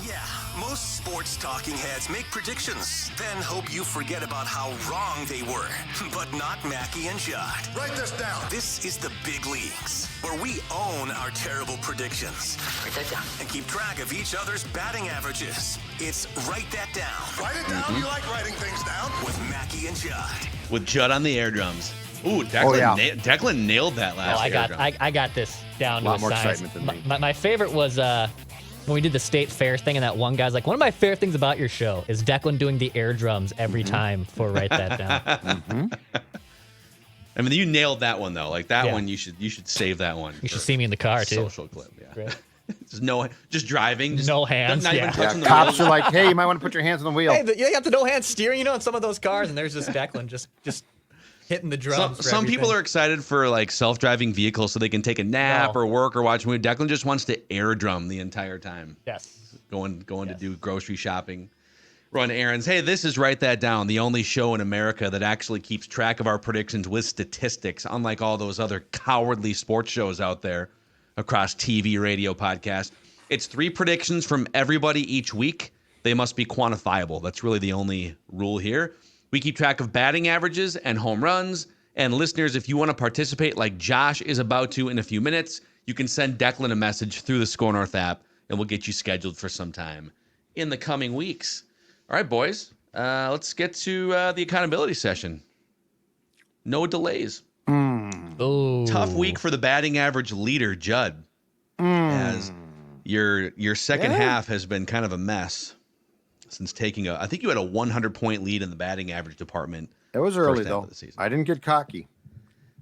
Yeah, most sports talking heads make predictions, then hope you forget about how wrong they were. But not Mackey and Judd. Write this down. This is the big leagues, where we own our terrible predictions. Write that down. And keep track of each other's batting averages. It's Write That Down. Write it down. You like writing things down. With Mackey and Judd. With Judd on the air drums. Ooh, Declan, Declan nailed that last I got this down to a more science. excitement than me. My favorite was when we did the state fair thing, and that one guy's like, one of my favorite things about your show is Declan doing the air drums every time for Write That Down. I mean, you nailed that one though. Like that one, you should save that one. You should see me in the car too. Social clip, yeah. Great. just driving, no hands. not even touching the Cops wheel. are like, hey, you might want to put your hands on the wheel. Hey, you got the no hand steering, in some of those cars, and there's just Declan just hitting the drums. Some people are excited for like self-driving vehicles so they can take a nap or work or watch a movie. Declan just wants to air drum the entire time. Yes. Going to do grocery shopping, run errands. Hey, this is Write That Down, the only show in America that actually keeps track of our predictions with statistics, unlike all those other cowardly sports shows out there across TV, radio, podcast. It's 3 predictions from everybody each week. They must be quantifiable. That's really the only rule here. We keep track of batting averages and home runs. And listeners, if you want to participate like Josh is about to in a few minutes, you can send Declan a message through the Score North app, and we'll get you scheduled for some time in the coming weeks. All right, boys, let's get to the accountability session. No delays. Oh. Tough week for the batting average leader, Judd, as your second half has been kind of a mess. Since I think you had a 100-point lead in the batting average department. It was early, though. I didn't get cocky.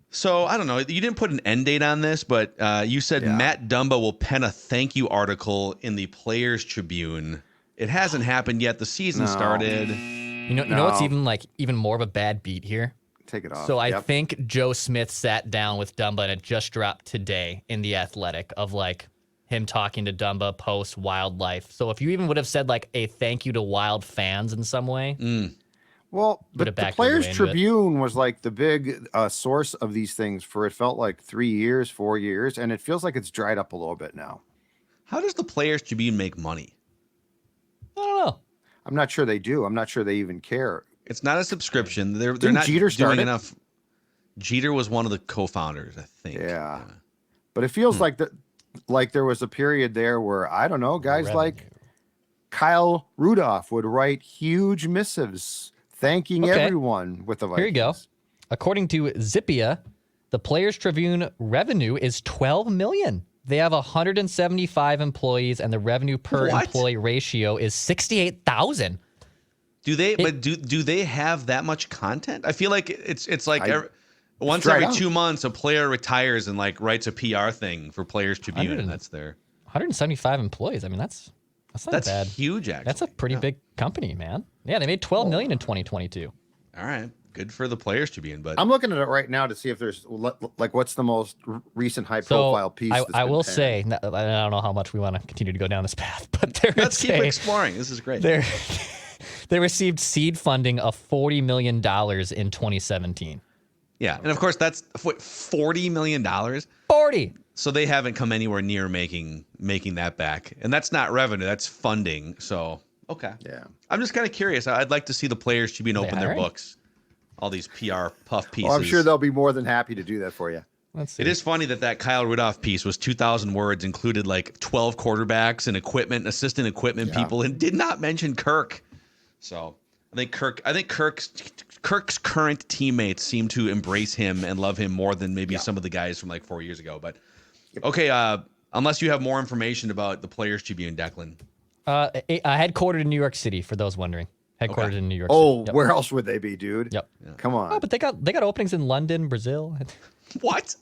So, I don't know. You didn't put an end date on this, but you said Matt Dumba will pen a thank you article in the Players Tribune. It hasn't happened yet. The season started. You know what's even more of a bad beat here? Take it off. So I think Joe Smith sat down with Dumba, and it just dropped today in The Athletic of him talking to Dumba post Wildlife. So if you even would have said a thank you to Wild fans in some way. Well, the Players Tribune was the big source of these things for it felt like 3 years, 4 years, and it feels like it's dried up a little bit now. How does the Players Tribune make money? I don't know. I'm not sure they do. I'm not sure they even care. It's not a subscription. They're Didn't not Jeter doing enough. Jeter was one of the co-founders, I think. Yeah. But it feels like there was a period there where, I don't know, guys like Kyle Rudolph would write huge missives thanking everyone with the Vikings. Here you go. According to Zippia, the Players Tribune revenue is $12 million. They have 175 employees, and the revenue per employee ratio is 68,000. Do they? But do they have that much content? I feel like it's like once every 2 months, a player retires and writes a PR thing for Players Tribune, and that's their 175 employees. I mean, that's not bad. That's huge, actually. That's a pretty big company, man. Yeah, they made $12 million in 2022. All right, good for the Players Tribune. But I'm looking at it right now to see if there's what's the most recent high-profile piece. I will say, I don't know how much we want to continue to go down this path, but let's keep exploring. This is great. They received seed funding of $40 million in 2017. Yeah, and of course that's $40 million. 40. So they haven't come anywhere near making that back, and that's not revenue. That's funding. So okay. Yeah. I'm just kind of curious. I'd like to see the Players Tribune open their books. All these PR puff pieces. I'm sure they'll be more than happy to do that for you. Let's see. It is funny that Kyle Rudolph piece was 2,000 words, included 12 quarterbacks and assistant equipment people, and did not mention Kirk. So I think Kirk's current teammates seem to embrace him and love him more than maybe some of the guys from 4 years ago. But okay, unless you have more information about the Players Tribune, Declan. Headquartered in New York City, for those wondering. Headquartered in New York City. Oh, where else would they be, dude? Yep. Yeah. Come on. Oh, but they got openings in London, Brazil. What?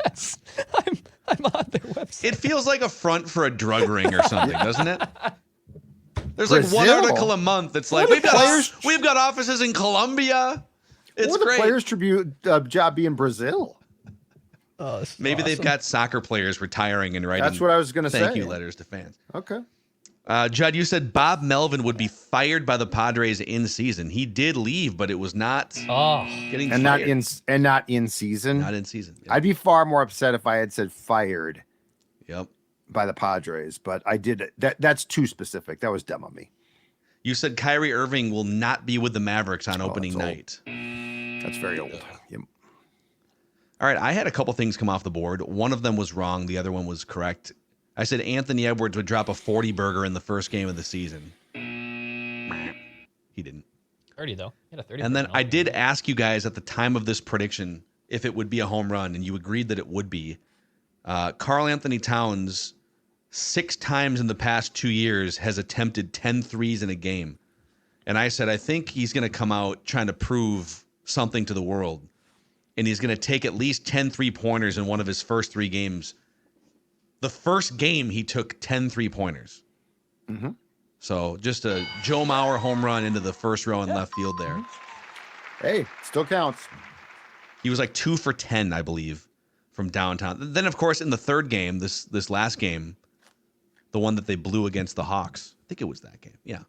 Yes, I'm on their website. It feels like a front for a drug ring or something, doesn't it? There's Brazil? one article a month that's we've got offices in Colombia. It's or the great. Players Tribune job be in Brazil. Maybe they've got soccer players retiring and writing. That's what I was going to say. Thank you letters to fans. Okay. Judd, you said Bob Melvin would be fired by the Padres in season. He did leave, but it was not getting fired. Not in season. Not in season. Yep. I'd be far more upset if I had said fired. Yep. by the Padres, but I did that's too specific. That was dumb of me. You said Kyrie Irving will not be with the Mavericks on opening night. That's very old. Yep. All right, I had a couple things come off the board. One of them was wrong. The other one was correct. I said Anthony Edwards would drop a 40-burger in the first game of the season. He didn't. 30, though. He had a 30. And then I did ask you guys at the time of this prediction if it would be a home run, and you agreed that it would be. Karl-Anthony Towns, 6 times in the past 2 years, has attempted 10 threes in a game. And I said, I think he's going to come out trying to prove something to the world. And he's going to take at least 10 3-pointers in one of his first 3 games. The first game, he took 10 3-pointers. Mm-hmm. So just a Joe Mauer home run into the first row in left field there. Hey, still counts. He was like 2 for 10, I believe, from downtown. Then, of course, in the third game, this last game, the one that they blew against the Hawks, I think it was that game. Yeah.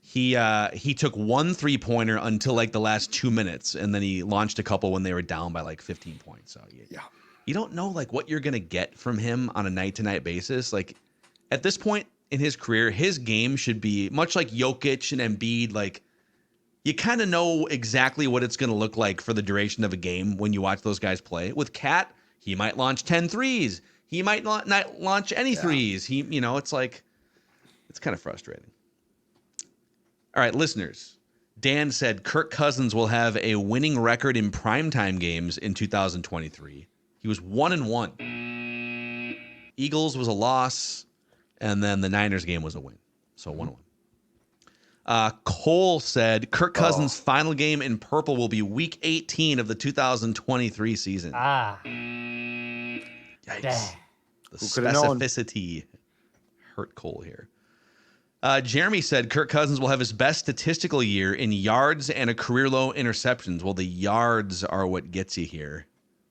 He took 1 3-pointer until like the last 2 minutes, and then he launched a couple when they were down by like 15 points. So you don't know like what you're going to get from him on a night-to-night basis. Like at this point in his career, his game should be much like Jokic and Embiid. Like you kind of know exactly what it's going to look like for the duration of a game when you watch those guys play. With Cat, he might launch 10 threes. He might not launch any threes. It's like, it's kind of frustrating. All right, listeners. Dan said Kirk Cousins will have a winning record in primetime games in 2023. He was 1-1. Eagles was a loss, and then the Niners game was a win. So 1-1. Cole said Kirk Cousins' final game in purple will be Week 18 of the 2023 season. Yikes. The specificity hurt Cole here. Jeremy said Kirk Cousins will have his best statistical year in yards and a career-low interceptions. Well, the yards are what gets you here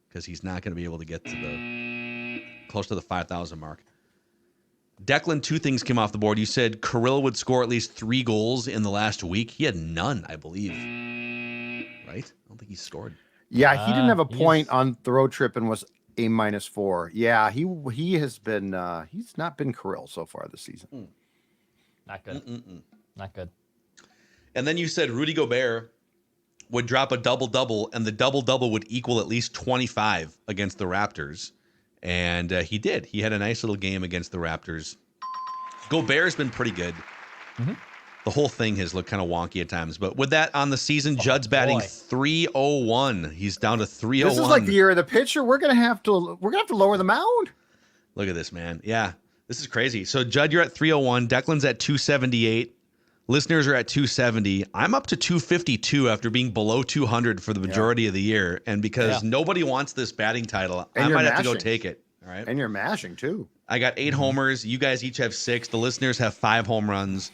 because he's not going to be able to get to close to the 5,000 mark. Declan, 2 things came off the board. You said Kirill would score at least 3 goals in the last week. He had none, I believe. Right? I don't think he scored. Yeah, he didn't have a point on the road trip and was a -4. Yeah, he has been he's not been Kirill so far this season. Not good. Not good. And then you said Rudy Gobert would drop a double-double, and the double-double would equal at least 25 against the Raptors. And he did. He had a nice little game against the Raptors. Gobert's been pretty good. Mm-hmm. The whole thing has looked kind of wonky at times. But with that on the season, Judd's batting .301. He's down to .301. This is like the year of the pitcher. We're gonna have to lower the mound. Look at this, man. Yeah, this is crazy. So Judd, you're at .301. Declan's at .278. Listeners are at 270. I'm up to 252 after being below 200 for the majority of the year. And because nobody wants this batting title, I might have to go take it. All right. And you're mashing too. I got 8 homers. You guys each have 6. The listeners have 5 home runs.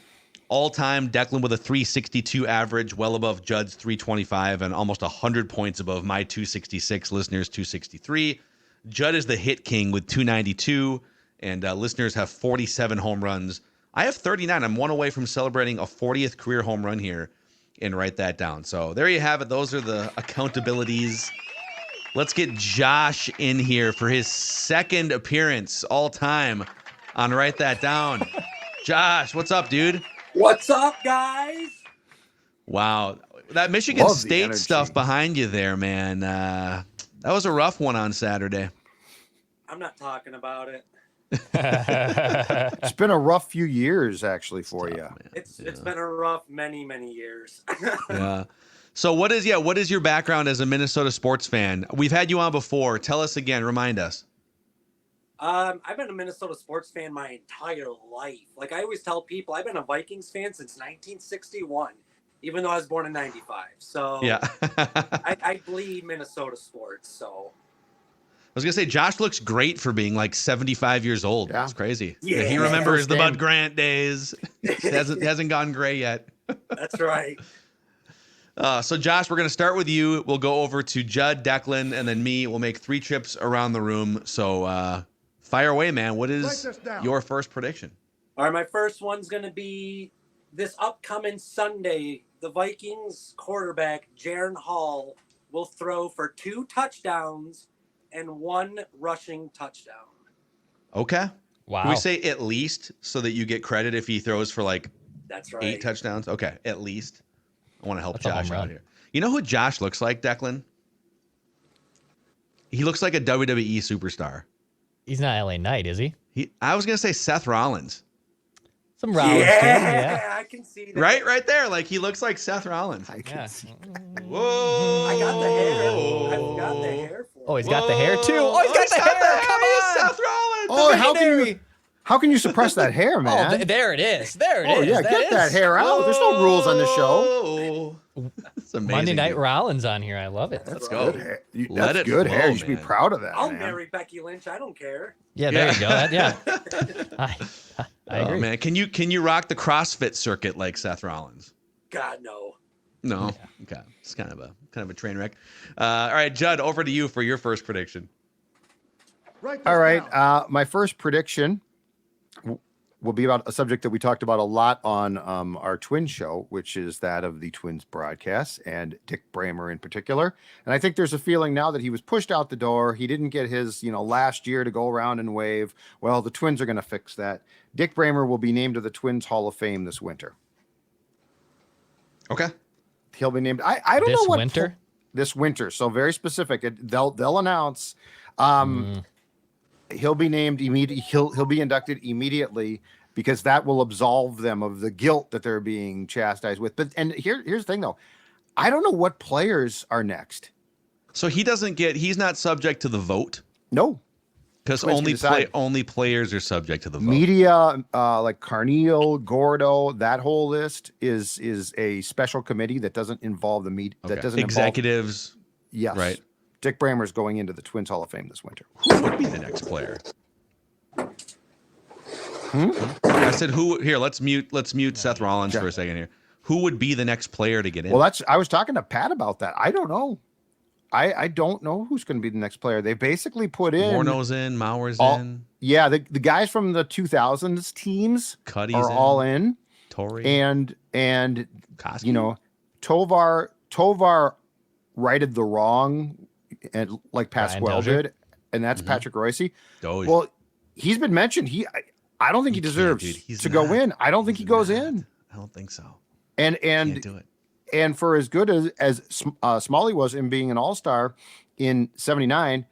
All time, Declan with a 362 average, well above Judd's 325 and almost 100 points above my 266, listeners 263. Judd is the hit king with 292, and listeners have 47 home runs. I have 39. I'm 1 away from celebrating a 40th career home run here, and write that down. So there you have it. Those are the accountabilities. Let's get Josh in here for his 2nd appearance all time on Write That Down. Josh, what's up, dude? What's up, guys? Wow. That Michigan State stuff behind you there, man. That was a rough one on Saturday. I'm not talking about it. It's been a rough few years, actually, for you. It's been a rough many years. Yeah. So what is your background as a Minnesota sports fan? We've had you on before. Tell us again. Remind us. I've been a Minnesota sports fan my entire life. Like I always tell people, I've been a Vikings fan since 1961, even though I was born in 95. So yeah, I bleed Minnesota sports. So I was gonna say Josh looks great for being like 75 years old. Yeah. That's crazy. Yeah, he remembers the Bud Grant days. He hasn't gone gray yet. That's right. So Josh, we're gonna start with you. We'll go over to Judd, Declan, and then me. We'll make 3 trips around the room. So fire away, man. What is your first prediction? All right, my first one's going to be this upcoming Sunday. The Vikings quarterback, Jaren Hall, will throw for 2 touchdowns and 1 rushing touchdown. Okay. Wow. Can we say at least so that you get credit if he throws for like That's right. 8 touchdowns? Okay, at least. I want to help That's a home Josh out run. here. You know who Josh looks like, Declan? He looks like a WWE superstar. He's not LA Knight, is he? I was gonna say Seth Rollins. Some Rollins too. Yeah. I can see that. Right there. Like he looks like Seth Rollins. I can see. Whoa! I got the hair. I've got the hair for Oh, it. he's got the hair too. Oh, he's got the hair. Come on. Seth Rollins. Oh, how can you suppress that hair, man? Oh, there it is. There it is. Oh yeah, get that hair out. There's no rules on the show. That's amazing. Monday Night dude. Rollins on here. I love it. Let's go. Good hair. Let That's it good flow, hair. You should be man. proud of that. I'll man. marry Becky Lynch. I don't care. Yeah, there you go. Yeah. I agree. Oh man, can you rock the CrossFit circuit like Seth Rollins? God, no. No. Okay. It's kind of a train wreck. All right, Judd, over to you for your first prediction. All right. My first prediction will be about a subject that we talked about a lot on our Twins show, which is that of the Twins broadcast and Dick Bramer in particular. And I think there's a feeling now that he was pushed out the door. He didn't get his, last year to go around and wave. Well, the Twins are going to fix that. Dick Bramer will be named to the Twins Hall of Fame this winter. Okay. He'll be named. I don't This know what winter? This winter. So very specific. They'll announce. He'll be named immediately. He'll be inducted immediately because that will absolve them of the guilt that they're being chastised with. But here's the thing though, I don't know what players are next. So he's not subject to the vote? No. Because only players are subject to the vote. Media, like Carneal, Gordo, that whole list is a special committee that doesn't involve the media. Okay. That doesn't executives. Yes. Right. Dick Bramer's going into the Twins Hall of Fame this winter. Who would be the next player? I said who. Here, let's mute Seth Rollins for a second here. Who would be the next player to get in? Well, I was talking to Pat about that. I don't know. I don't know who's going to be the next player. They basically put in Morneau's in, Mauer's in. Yeah, the guys from the 2000s teams Cuddy's are all in. Torrey and Koski. Tovar righted the wrong, and like Pasquale did, and that's Patrick Royce. Doge. Well, he's been mentioned. I don't think he deserves to go in. I don't think he goes in. I don't think so. And Can't do it. And for as good as Smalley was in being an all-star in '79,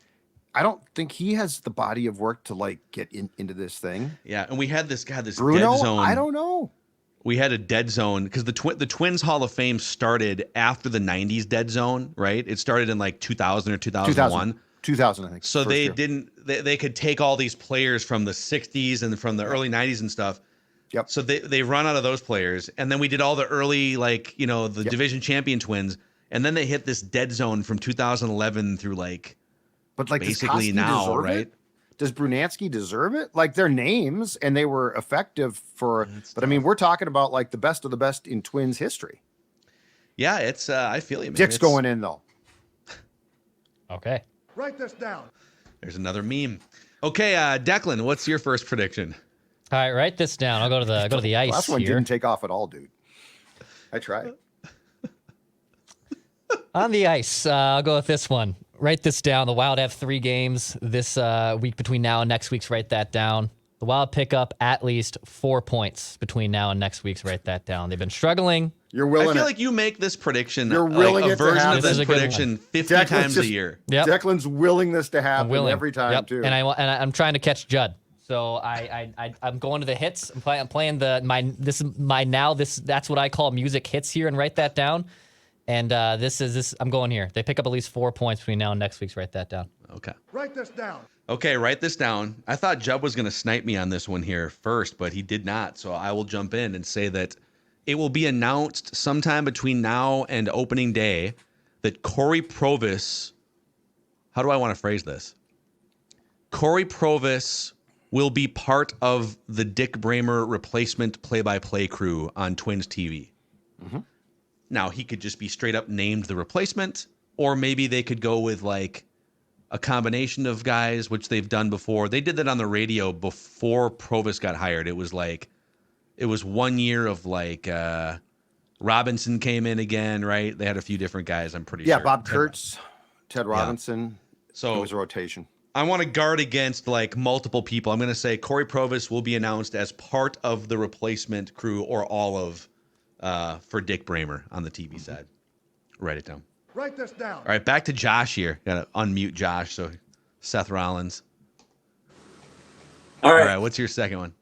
I don't think he has the body of work to like get into this thing. Yeah, and we had this Bruno, dead zone. I don't know. We had a dead zone because the Twins Hall of Fame started after the '90s dead zone, right? It started in like 2000 or 2001. 2000, I think. So they could take all these players from the '60s and from the early '90s and stuff. Yep. So they run out of those players, and then we did all the early division champion Twins, and then they hit this dead zone from 2011 through but basically now, right? It? Does Brunansky deserve it? Like their names, and they were effective for. But I mean, we're talking about like the best of the best in Twins history. Yeah, it's I feel you, man. Dick's going in though. Okay. Write this down. There's another meme. Okay, Declan, what's your first prediction? All right, write this down. I'll go to the ice Last one here. didn't take off at all, dude. I tried. On the ice, I'll go with this one. Write this down. The Wild have 3 games this week between now and next week's. Write that down. The Wild pick up at least 4 points between now and next week's. Write that down. They've been struggling. You're willing. I feel like you make this prediction, You're willing a version of This this is a good prediction one. 50 times a year. Yep. Declan's willing this to happen every time Yep. too. And I'm trying to catch Judd. So I'm going to the hits. I'm playing that's what I call music hits here, and write that down. And I'm going here. They pick up at least 4 points between now and next week's. Write that down. Okay. Write this down. Okay, write this down. I thought Judd was going to snipe me on this one here first, but he did not. So I will jump in and say that it will be announced sometime between now and opening day that Corey Provis, how do I want to phrase this? Corey Provis will be part of the Dick Bramer replacement play-by-play crew on Twins TV. Mm-hmm. Now, he could just be straight up named the replacement, or maybe they could go with like a combination of guys, which they've done before. They did that on the radio before Provis got hired. It was 1 year of like Robinson came in again, right? They had a few different guys, I'm pretty sure. Yeah, Bob Kurtz, Ted Robinson. So it was a rotation. I want to guard against like multiple people. I'm going to say Corey Provis will be announced as part of the replacement crew or all of for Dick Bramer on the TV side. Write it down. Write this down. All right, back to Josh here. Got to unmute Josh. So Seth Rollins. All right. What's your second one?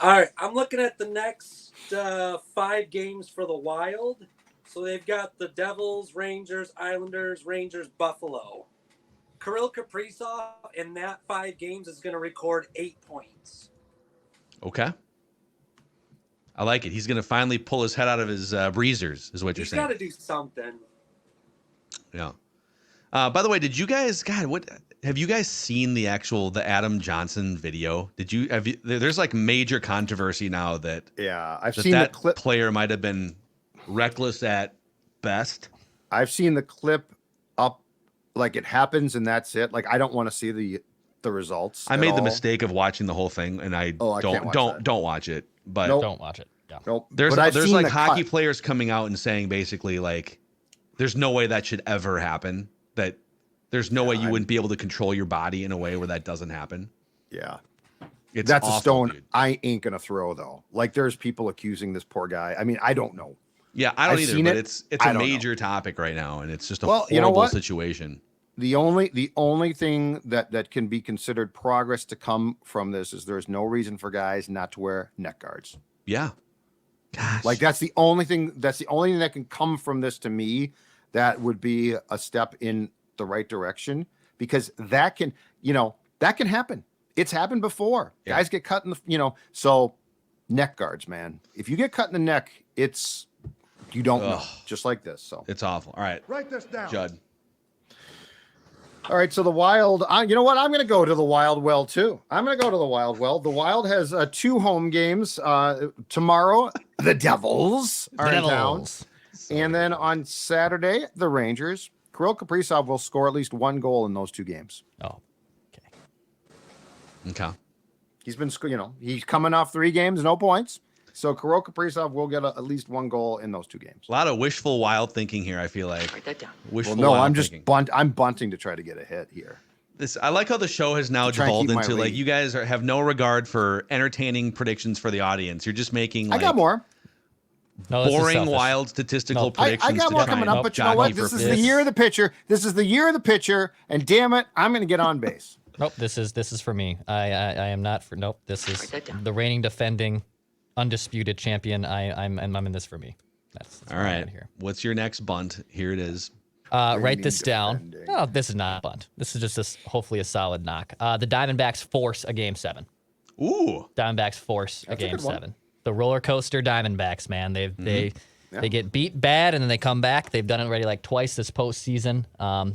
All right. I'm looking at the next 5 games for the Wild. So they've got the Devils, Rangers, Islanders, Rangers, Buffalo. Kirill Kaprizov in that 5 games is going to record 8 points. Okay. I like it. He's going to finally pull his head out of his breezers, is what you're saying. He's got to do something. Yeah. By the way, did you guys? God, what have you guys seen the Adam Johnson video? There's like major controversy now that I've seen the clip. Player might have been reckless at best. I've seen the clip up, like it happens and that's it. Like I don't want to see the results. I made the mistake of watching the whole thing, and I don't watch it. But don't watch it. Yeah. Nope. There's like hockey players coming out and saying basically like, there's no way that should ever happen. That there's no way you wouldn't be able to control your body in a way where that doesn't happen. Yeah. That's awful, a stone dude. I ain't gonna throw though. Like there's people accusing this poor guy. I mean, I don't know. Yeah, I don't either. But it's a major topic right now, and it's just a horrible situation. The only thing that can be considered progress to come from this is there's no reason for guys not to wear neck guards. Yeah. Gosh. Like that's the only thing that can come from this to me. That would be a step in the right direction, because that can happen. It's happened before. Yeah. Guys get cut in the, so neck guards, man. If you get cut in the neck, you don't know, just like this. So it's awful. All right. Write this down. Judd. All right. So the Wild, you know what? I'm going to go to the Wild well too. I'm going to go to the Wild well. The Wild has 2 home games tomorrow. The Devils are in town. And then on Saturday, the Rangers. Kirill Kaprizov will score at least 1 goal in those 2 games. Oh, okay. He's been, he's coming off 3 games, no points. So Kirill Kaprizov will get at least 1 goal in those 2 games. A lot of wishful Wild thinking here, I feel like. Write that down. I'm just I'm bunting to try to get a hit here. I like how the show has now devolved into like you guys have no regard for entertaining predictions for the audience. You're just making like, I got more. No, boring, wild statistical predictions. I got more coming up, but you know what? This is the year of the pitcher. This is the year of the pitcher, and damn it, I'm going to get on base. Nope, this is for me. I am not for. Nope, this is the reigning, defending, undisputed champion. I'm in this for me. That's all right. Here. What's your next bunt? Here it is. Write this down. No, this is not a bunt. This is just hopefully a solid knock. The Diamondbacks force a Game 7. Ooh. Diamondbacks force a Game 7. The roller coaster Diamondbacks, man. They get beat bad and then they come back. They've done it already like twice this postseason.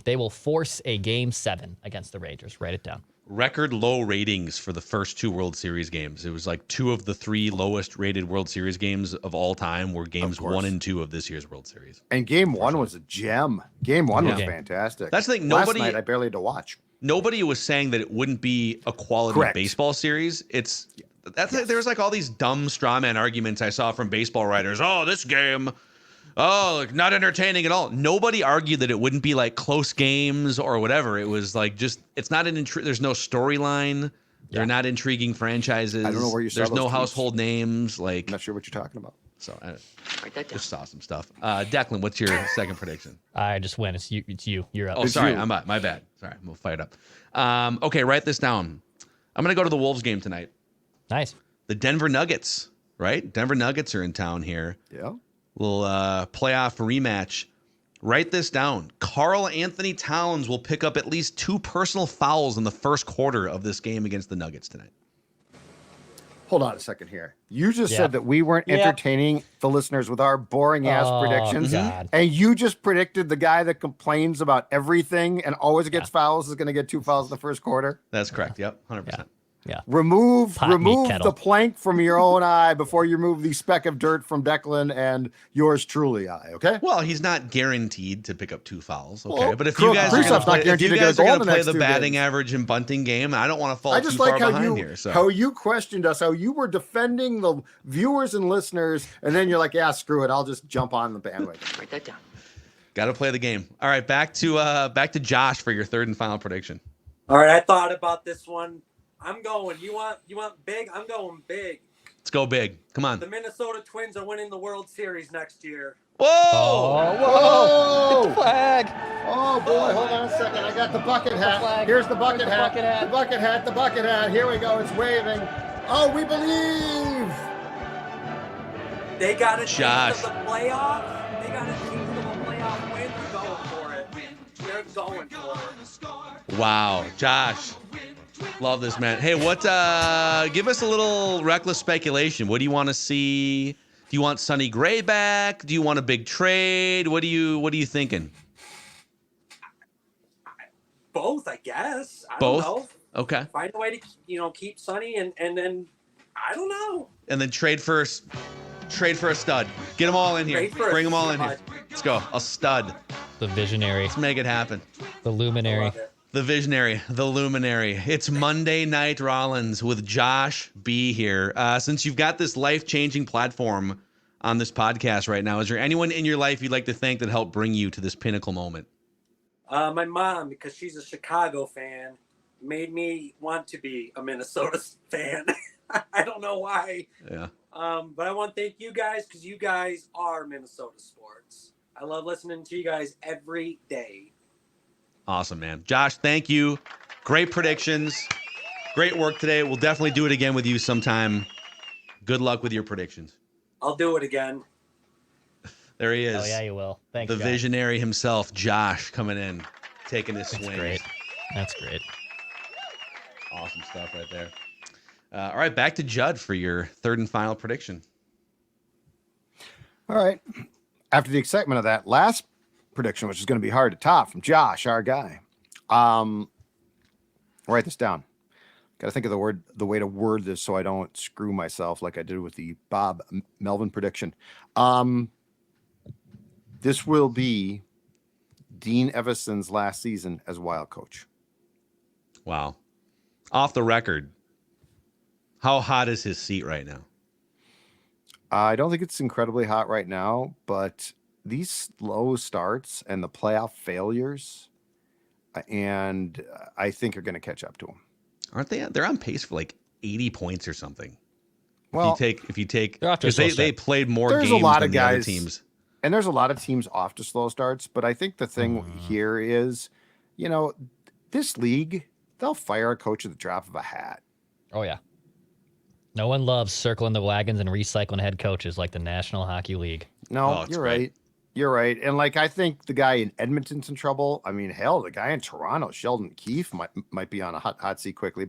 They will force a Game 7 against the Rangers. Write it down. Record low ratings for the first 2 World Series games. It was like 2 of the 3 lowest rated World Series games of all time were games 1 and 2 of this year's World Series. And Game 1 was a gem. Game 1 was fantastic. That's the thing. Last night I barely had to watch. Nobody was saying that it wouldn't be a quality baseball series. There's like all these dumb straw man arguments I saw from baseball writers. Oh, this game, not entertaining at all. Nobody argued that it wouldn't be like close games or whatever. It was like it's not there's no storyline. They're not intriguing franchises. I don't know where you saw There's no tweets. Household names. Like I'm not sure what you're talking about. So I just saw some stuff. Declan, what's your second prediction? I just went. It's you. You're up. Oh, sorry. I'm up. My bad. Sorry. I'm going to fire it up. Okay, write this down. I'm going to go to the Wolves game tonight. Nice. The Denver Nuggets, right? Denver Nuggets are in town here. Yeah. Little playoff rematch. Write this down. Karl-Anthony Towns will pick up at least 2 personal fouls in the first quarter of this game against the Nuggets tonight. Hold on a second here. You just said that we weren't entertaining the listeners with our boring ass predictions. God. And you just predicted the guy that complains about everything and always gets fouls is going to get 2 fouls in the first quarter. That's correct. Yep. 100%. Yeah. Remove the plank from your own eye before you remove the speck of dirt from Declan and yours truly eye. Okay. Well, he's not guaranteed to pick up 2 fouls. Okay, Well, but if you guys are going to play the two batting games. average and bunting game, I don't want to fall I too just far like how behind here. So how you questioned us, how you were defending the viewers and listeners, and then you're like, yeah, screw it, I'll just jump on the bandwagon. Write that down. got to play the game. All right, back to Josh for your third and final prediction. All right, I thought about this one. I'm going. You want big? I'm going big. Let's go big. Come on. The Minnesota Twins are winning the World Series next year. Whoa! Whoa! Get the flag. Oh boy, hold on a second. I got the bucket hat. Here's the bucket hat. The bucket hat. The bucket hat. Here we go. It's waving. Oh, we believe. They got a taste Josh. of the playoffs. They got a taste of a playoff win. They're going for it. They're going for it. Wow, Josh. Love this, man. Hey, give us a little reckless speculation. What do you want to see? Do you want Sonny Gray back? Do you want a big trade? What are you thinking? Both, I guess. I Both? don't know. Okay. Find a way to, keep Sonny and then I don't know. And then trade for a stud. Get them all in here. Bring them all in here. Let's go. A stud. The visionary. Let's make it happen. The luminary. The visionary, the luminary. It's Monday Night Rollins with Josh B here. Since you've got this life-changing platform on this podcast right now, is there anyone in your life you'd like to thank that helped bring you to this pinnacle moment? My mom, because she's a Chicago fan, made me want to be a Minnesota fan. I don't know why. Yeah. But I want to thank you guys because you guys are Minnesota sports. I love listening to you guys every day. Awesome, man. Josh, thank you. Great predictions. Great work today. We'll definitely do it again with you sometime. Good luck with your predictions. I'll do it again. There he is. Oh, yeah, you will. Thanks, The guys. visionary himself, Josh, coming in, taking his swing. That's great. Awesome stuff right there. All right, back to Judd for your third and final prediction. All right. After the excitement of that last prediction, which is going to be hard to top from Josh, our guy. Write this down. Got to think of the way to word this so I don't screw myself like I did with the Bob Melvin prediction. This will be Dean Evason's last season as Wild coach. Wow. Off the record, how hot is his seat right now? I don't think it's incredibly hot right now, but these slow starts and the playoff failures, and I think are going to catch up to him. Aren't they? They're on pace for like 80 points or something. Well, if you take, they're off to a because slow they start. played more There's games a lot than of the other guys, teams. and there's a lot of teams off to slow starts. But I think the thing here is, this league, they'll fire a coach at the drop of a hat. Oh, yeah. No one loves circling the wagons and recycling head coaches like the National Hockey League. No, you're right. You're right. And I think the guy in Edmonton's in trouble. I mean, hell, the guy in Toronto, Sheldon Keefe, might be on a hot seat quickly.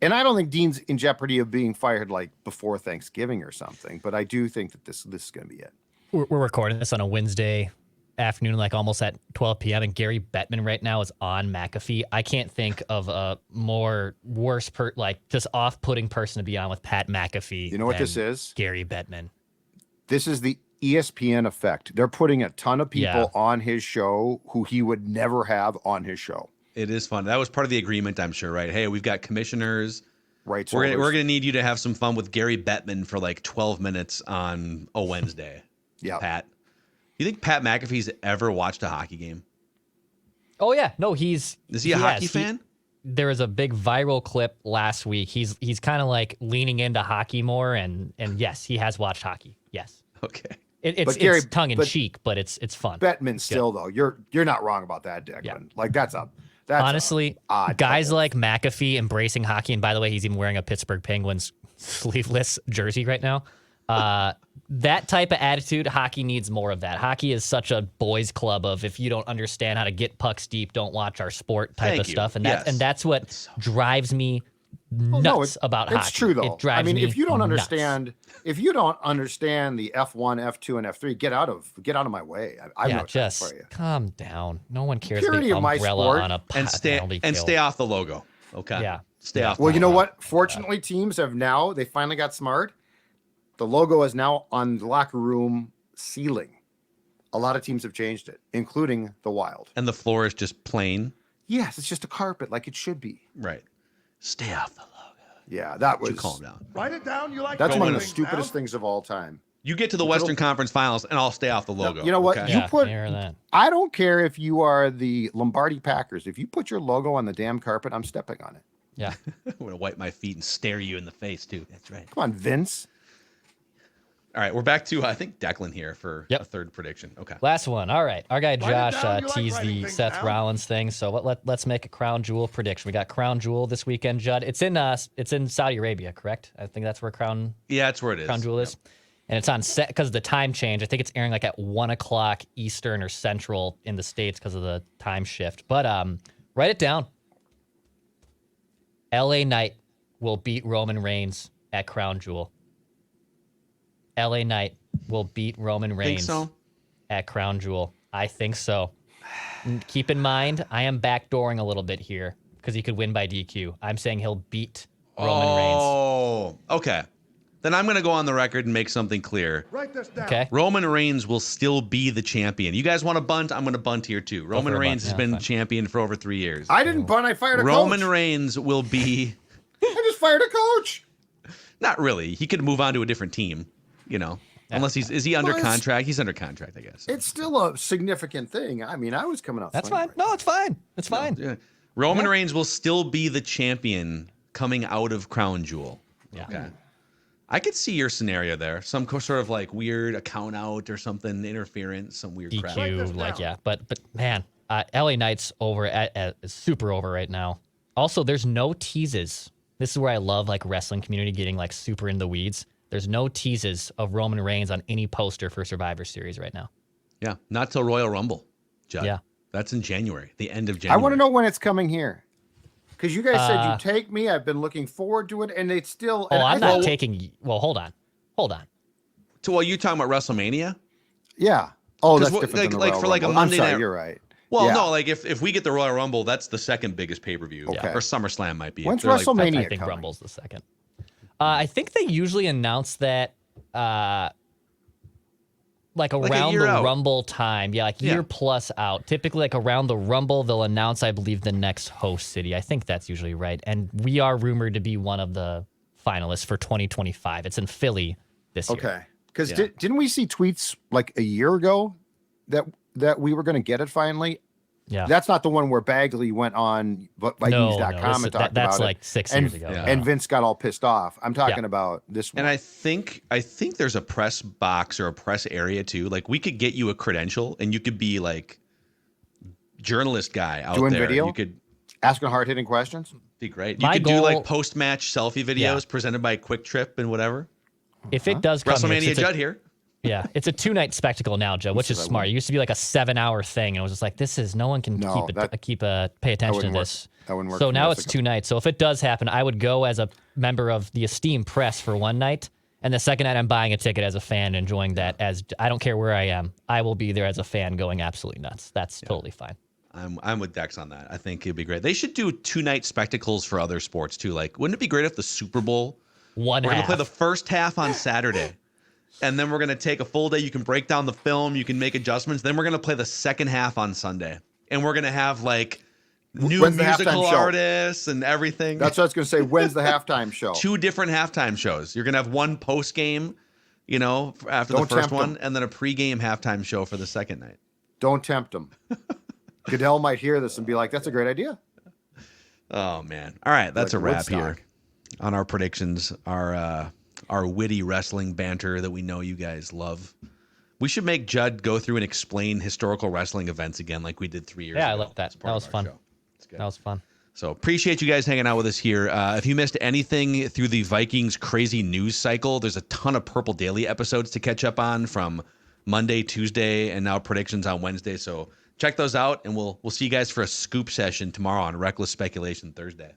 And I don't think Dean's in jeopardy of being fired before Thanksgiving or something. But I do think that this is going to be it. We're recording this on a Wednesday afternoon, almost at 12 p.m. And Gary Bettman right now is on McAfee. I can't think of a worse just off-putting person to be on with Pat McAfee. You know what this is? Gary Bettman. This is the ESPN effect. They're putting a ton of people on his show who he would never have on his show. It is fun. That was part of the agreement, I'm sure, right? Hey, we've got commissioners. Right. We're gonna need you to have some fun with Gary Bettman for 12 minutes on a Wednesday. Yeah. Pat. You think Pat McAfee's ever watched a hockey game? Oh yeah, no, Is he a hockey fan? There was a big viral clip last week. He's kind of leaning into hockey more, and yes, he has watched hockey. Yes. Okay. It's tongue in cheek, but it's fun. Bettman still though, you're not wrong about that, Declan. Yeah. That's honestly guys like McAfee embracing hockey, and by the way, he's even wearing a Pittsburgh Penguins sleeveless jersey right now. That type of attitude, hockey needs more of that. Hockey is such a boys' club of if you don't understand how to get pucks deep, don't watch our sport type of stuff, and that's what drives me nuts about hockey. It's true though. It drives me if you don't nuts. understand the F1, F2, and F3, get out of my way. I'm no time for you. Calm down. No one cares Purity about of the my umbrella sport. on a And stay off the logo. Okay. Yeah. Stay off. Well, you know what? Fortunately, teams have now. They finally got smart. The logo is now on the locker room ceiling. A lot of teams have changed it, including the Wild. And the floor is just plain. Yes, it's just a carpet like it should be. Right. Stay off the logo. Yeah, that was. Calm down. Write it down. You like That's writing one of the things stupidest down? things of all time. You get to the Western Conference Finals, and I'll stay off the logo. You know what? Okay? You put. That. I don't care if you are the Lombardi Packers. If you put your logo on the damn carpet, I'm stepping on it. Yeah. I'm going to wipe my feet and stare you in the face, too. That's right. Come on, Vince. All right, we're back to, I think, Declan here for a third prediction. Okay. Last one. All right. Our guy Josh teased like the Seth Rollins thing, so let's make a crown jewel prediction. We got crown jewel this weekend, Judd. It's in Saudi Arabia, correct? I think that's where crown. Yeah, that's where it is. Crown jewel is, and it's on set because of the time change. I think it's airing like at 1:00 Eastern or Central in the States because of the time shift. But write it down. LA Knight will beat Roman Reigns at Crown Jewel. LA Knight will beat Roman Reigns at Crown Jewel. I think so. And keep in mind, I am backdooring a little bit here because he could win by DQ. I'm saying he'll beat Roman Reigns. Oh, okay. Then I'm going to go on the record and make something clear. Write this down. Okay. Roman Reigns will still be the champion. You guys want to bunt? I'm going to bunt here too. Roman Reigns has been champion for over 3 years. I didn't bunt. I fired a coach. Roman Reigns will be. I just fired a coach. Not really. He could move on to a different team, unless is he under contract? He's under contract, I guess. It's still a significant thing. I mean, I was coming out. That's fine. No, it's fine. It's fine. Yeah. Roman Reigns will still be the champion coming out of Crown Jewel. Yeah. Okay. I could see your scenario there. Some sort of like weird account out or something, interference, some weird crap. DQ, but man, LA Knight's is super over right now. Also, there's no teases. This is where I love like wrestling community getting like super in the weeds. There's no teases of Roman Reigns on any poster for Survivor Series right now. Yeah, not till Royal Rumble, Judd. Yeah. That's in January, the end of January. I want to know when it's coming here. Because you guys said you take me. I've been looking forward to it, and it's still. Oh, I'm not taking. Well, hold on. So, you talking about WrestleMania? Yeah. Oh, that's different than the like Royal for like a Rumble. Monday night. You're right. Well, no, like if we get the Royal Rumble, that's the second biggest pay-per-view. Okay. Or SummerSlam might be. When's They're WrestleMania I think coming? Rumble's the second. I think they usually announce that like around the Rumble time. Yeah, like year plus out. Typically, like around the Rumble, they'll announce, I believe, the next host city. I think that's usually right. And we are rumored to be one of the finalists for 2025. It's in Philly this year. Okay. Because didn't we see tweets like a year ago that we were going to get it finally? Yeah. That's not the one where Bagley went on Vikings.com and talked about that's it. like 6 years ago. And Vince got all pissed off. I'm talking about this one. And I think there's a press box or a press area too. Like we could get you a credential and you could be like journalist guy out doing there. video? You could asking hard-hitting questions. Be great. You could do like post-match selfie videos presented by Quick Trip and whatever. If it does come WrestleMania Judd here. Yeah, it's a 2-night spectacle now, Joe, which is smart. It used to be like a 7-hour thing, and it was just like, no one can pay attention to this. That wouldn't work. So now it's 2 nights. So if it does happen, I would go as a member of the esteemed press for 1 night, and the second night I'm buying a ticket as a fan, enjoying that. As I don't care where I am, I will be there as a fan, going absolutely nuts. That's totally fine. I'm with Dex on that. I think it'd be great. They should do 2-night spectacles for other sports too. Like, wouldn't it be great if the Super Bowl? We're gonna play the first half on Saturday. And then we're going to take a full day. You can break down the film. You can make adjustments. Then we're going to play the second half on Sunday. And we're going to have like new musical artists and everything. That's what I was going to say. When's the halftime show? 2 different halftime shows. You're going to have one post game, after the first one, and then a pregame halftime show for the second night. Don't tempt them. Goodell might hear this and be like, that's a great idea. Oh, man. All right. That's a wrap here on our predictions. Our witty wrestling banter that we know you guys love. We should make Judd go through and explain historical wrestling events again like we did 3 years ago. Yeah, I love that. That was fun. That was fun. So appreciate you guys hanging out with us here. If you missed anything through the Vikings crazy news cycle, there's a ton of Purple Daily episodes to catch up on from Monday, Tuesday, and now predictions on Wednesday. So check those out, and we'll see you guys for a scoop session tomorrow on Reckless Speculation Thursday.